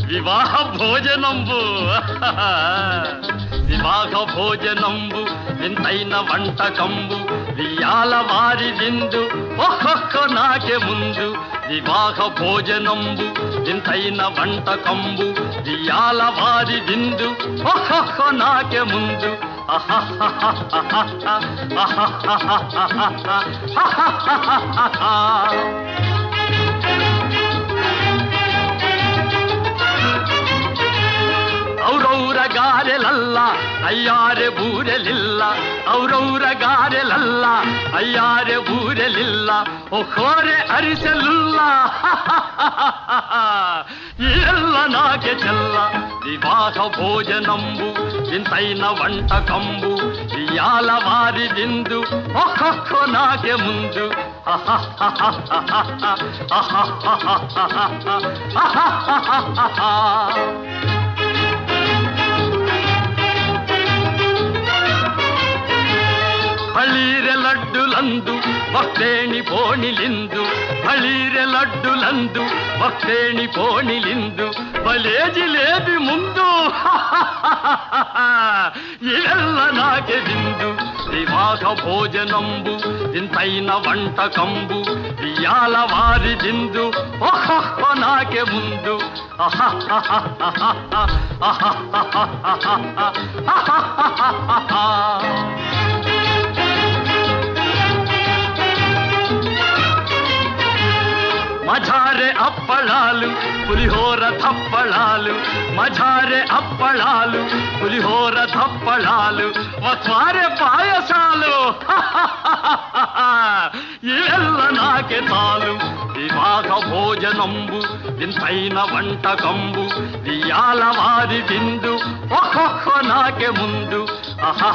వివాహ భోజనంబు వివాహ భోజనంబు వింతైన వంటకంబు వియాల వారి విందు ఒక్కొక్క నాకే ముందు వివాహ భోజనంబు వింతైన వంటకంబు వియాల వారి విందు ఒక్కొక్క నాకే ముందు ಔರೌರ ಗಾರೆಲಲ್ಲ ಅಯ್ಯಾರೆ ಬೂರೆಲಿಲ್ಲ ಔರೌರ ಗಾರೆಲಲ್ಲ ಅಯ್ಯಾರೆ ಬೂರೆಲಿಲ್ಲ ಒಖೋರೆ ಅರಿಸಲಿಲ್ಲ ಎಲ್ಲ ನಾಗೆ ಚೆಲ್ಲ ವಿವಾಹ ಭೋಜನಂಬು ವಿಂತೈನ వంటకంబు వియాల వారి విందు ఒక్కొక్క నాకే ముందు ಬಳೀರೆ ಲಡ್ಡುಲಂದು ಭಕ್ತೇಣಿ ಪೋಣಿಲಿಂದು ಬಳೀರೆ ಲಡ್ಡುಲಂದು ಭಕ್ತೇಣಿ ಪೋಣಿಲಿಂದು ಬಲೇ ಜಿಲೇಬಿ ಮುಂದು ಇವೆಲ್ಲ ನಾಗೆ ಬಿಂದು ವಿವಾಹ ಭೋಜನಂಬು ಇಂತೈನ వంటకంబు వియాల వారి విందు ఒక్కొక్క నాకే ముందు మజారే అప్పళాలు పులిహోర తప్పళాలు మజారే అప్పళాలు పులిహోర తప్పళాలు వస్వారే పాయసాలు ఇವೆಲ್ಲ నాకే చాలు వివాహ భోజనంబు వింతైన వంటకంబు వియాల వారి విందు ఒక్కొక్క నాకే ముందు ఆహా